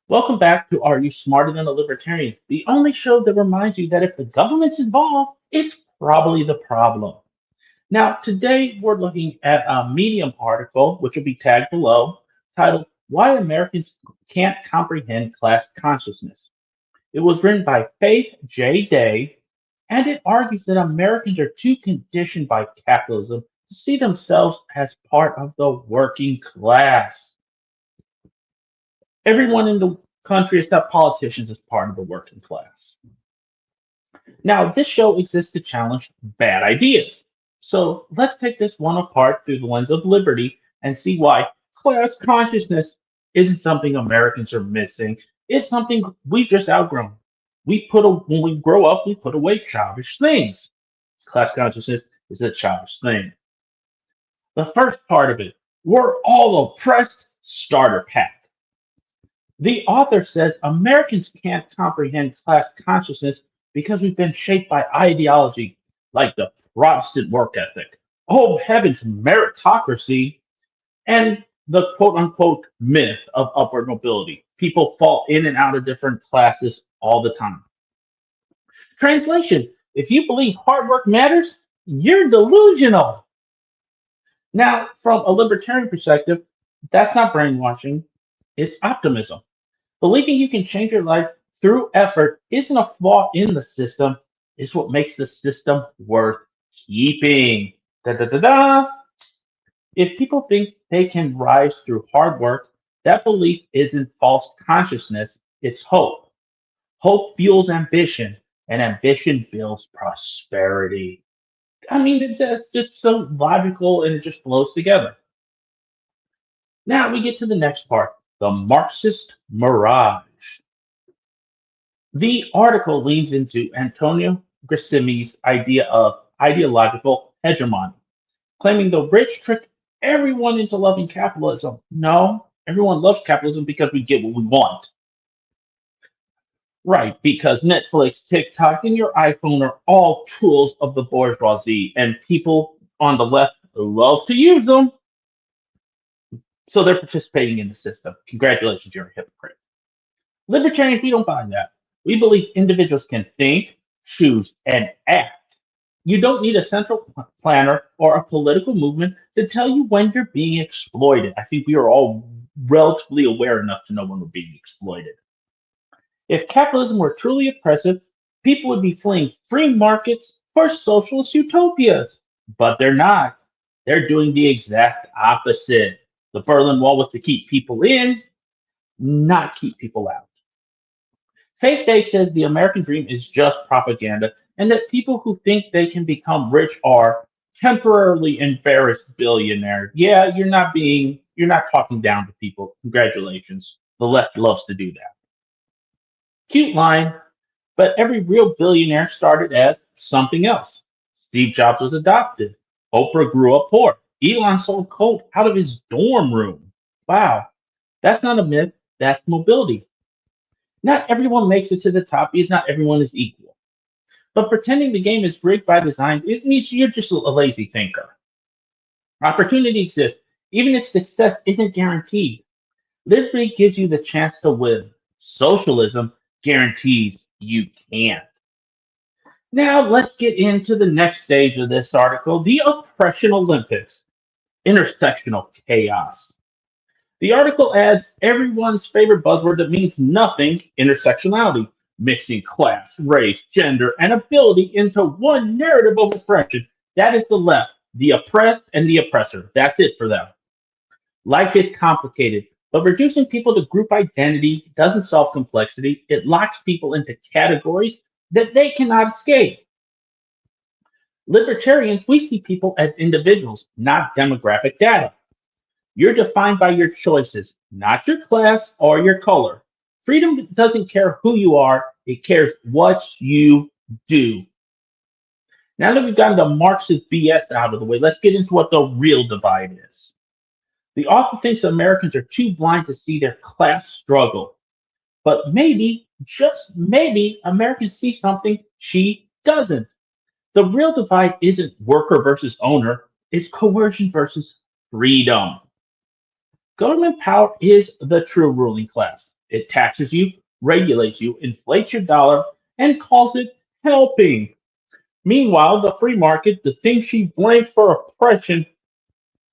Welcome back to Are You Smarter Than a Libertarian? The only show that reminds you that if the government's involved, it's probably the problem. Now, today we're looking at a Medium article, which will be tagged below, titled Why Americans Can't Comprehend Class Consciousness. It was written by Faithe J, and it argues that Americans are too conditioned by capitalism to see themselves as part of the working class. Everyone in the country except politicians is part of the working class. Now, this show exists to challenge bad ideas. So let's take this one apart through the lens of liberty and see why class consciousness isn't something Americans are missing. It's something we just outgrown. When we grow up, we put away childish things. Class consciousness is a childish thing. The first part of it, we're all oppressed starter pack. The author says Americans can't comprehend class consciousness because we've been shaped by ideology like the Protestant work ethic, oh heavens, meritocracy, and the quote unquote myth of upward mobility. People fall in and out of different classes all the time. Translation: if you believe hard work matters, you're delusional. Now, from a libertarian perspective, that's not brainwashing, it's optimism. Believing you can change your life through effort isn't a flaw in the system, it's what makes the system worth keeping. Da, da, da, da. If people think they can rise through hard work, that belief isn't false consciousness, it's hope. Hope fuels ambition, and ambition builds prosperity. I mean, just so logical and it just flows together. Now we get to the next part, the Marxist mirage. The article leans into Antonio Gramsci's idea of ideological hegemony, claiming the rich trick everyone into loving capitalism. No, everyone loves capitalism because we get what we want. Right, because Netflix, TikTok, and your iPhone are all tools of the bourgeoisie, and people on the left love to use them, so they're participating in the system. Congratulations, you're a hypocrite. Libertarians, we don't buy that. We believe individuals can think, choose, and act. You don't need a central planner or a political movement to tell you when you're being exploited. I think we are all relatively aware enough to know when we're being exploited. If capitalism were truly oppressive, people would be fleeing free markets for socialist utopias. But they're not. They're doing the exact opposite. The Berlin Wall was to keep people in, not keep people out. Faithe J says the American dream is just propaganda and that people who think they can become rich are temporarily embarrassed billionaires. Yeah, you're not talking down to people. Congratulations. The left loves to do that. Cute line, but every real billionaire started as something else. Steve Jobs was adopted. Oprah grew up poor. Elon sold coke out of his dorm room. Wow, that's not a myth, that's mobility. Not everyone makes it to the top because not everyone is equal. But pretending the game is rigged by design, it means you're just a lazy thinker. Opportunity exists, even if success isn't guaranteed. Liberty gives you the chance to win. Socialism guarantees you can't. Now let's get into the next stage of this article, the oppression Olympics, intersectional chaos. The article adds everyone's favorite buzzword that means nothing, intersectionality, mixing class, race, gender, and ability into one narrative of oppression. That is the left, the oppressed, and the oppressor. That's it for them. Life is complicated, but reducing people to group identity doesn't solve complexity. It locks people into categories that they cannot escape. Libertarians, we see people as individuals, not demographic data. You're defined by your choices, not your class or your color. Freedom doesn't care who you are, it cares what you do. Now that we've gotten the Marxist BS out of the way, let's get into what the real divide is. The author thinks that Americans are too blind to see their class struggle. But maybe, just maybe, Americans see something she doesn't. The real divide isn't worker versus owner, it's coercion versus freedom. Government power is the true ruling class. It taxes you, regulates you, inflates your dollar, and calls it helping. Meanwhile, the free market, the thing she blames for oppression,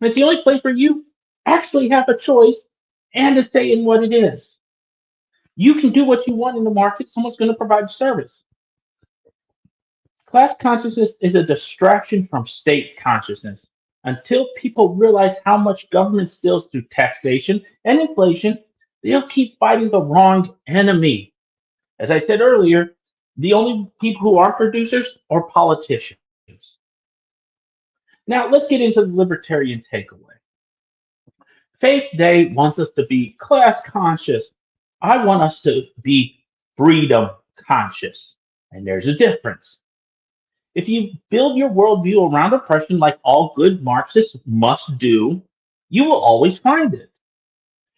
is the only place where you actually have a choice and a say in what it is. You can do what you want in the market, someone's going to provide a service. Class consciousness is a distraction from state consciousness. Until people realize how much government steals through taxation and inflation, they'll keep fighting the wrong enemy. As I said earlier, the only people who are producers are politicians. Now, let's get into the libertarian takeaway. Faith Day wants us to be class conscious. I want us to be freedom conscious. And there's a difference. If you build your worldview around oppression like all good Marxists must do, you will always find it.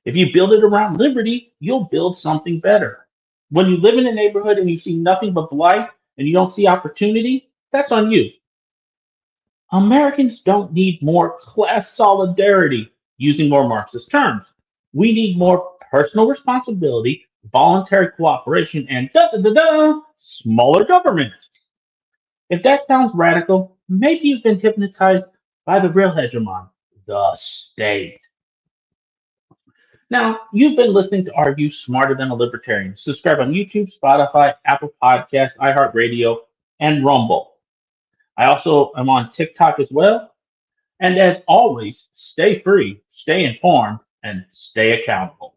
If you build it around liberty, you'll build something better. When you live in a neighborhood and you see nothing but blight and you don't see opportunity, that's on you. Americans don't need more class solidarity, using more Marxist terms. We need more personal responsibility, voluntary cooperation, and smaller government. If that sounds radical, maybe you've been hypnotized by the real hegemon, the state. Now, you've been listening to Argue Smarter Than a Libertarian. Subscribe on YouTube, Spotify, Apple Podcasts, iHeart Radio, and Rumble. I also am on TikTok as well. And as always, stay free, stay informed, and stay accountable.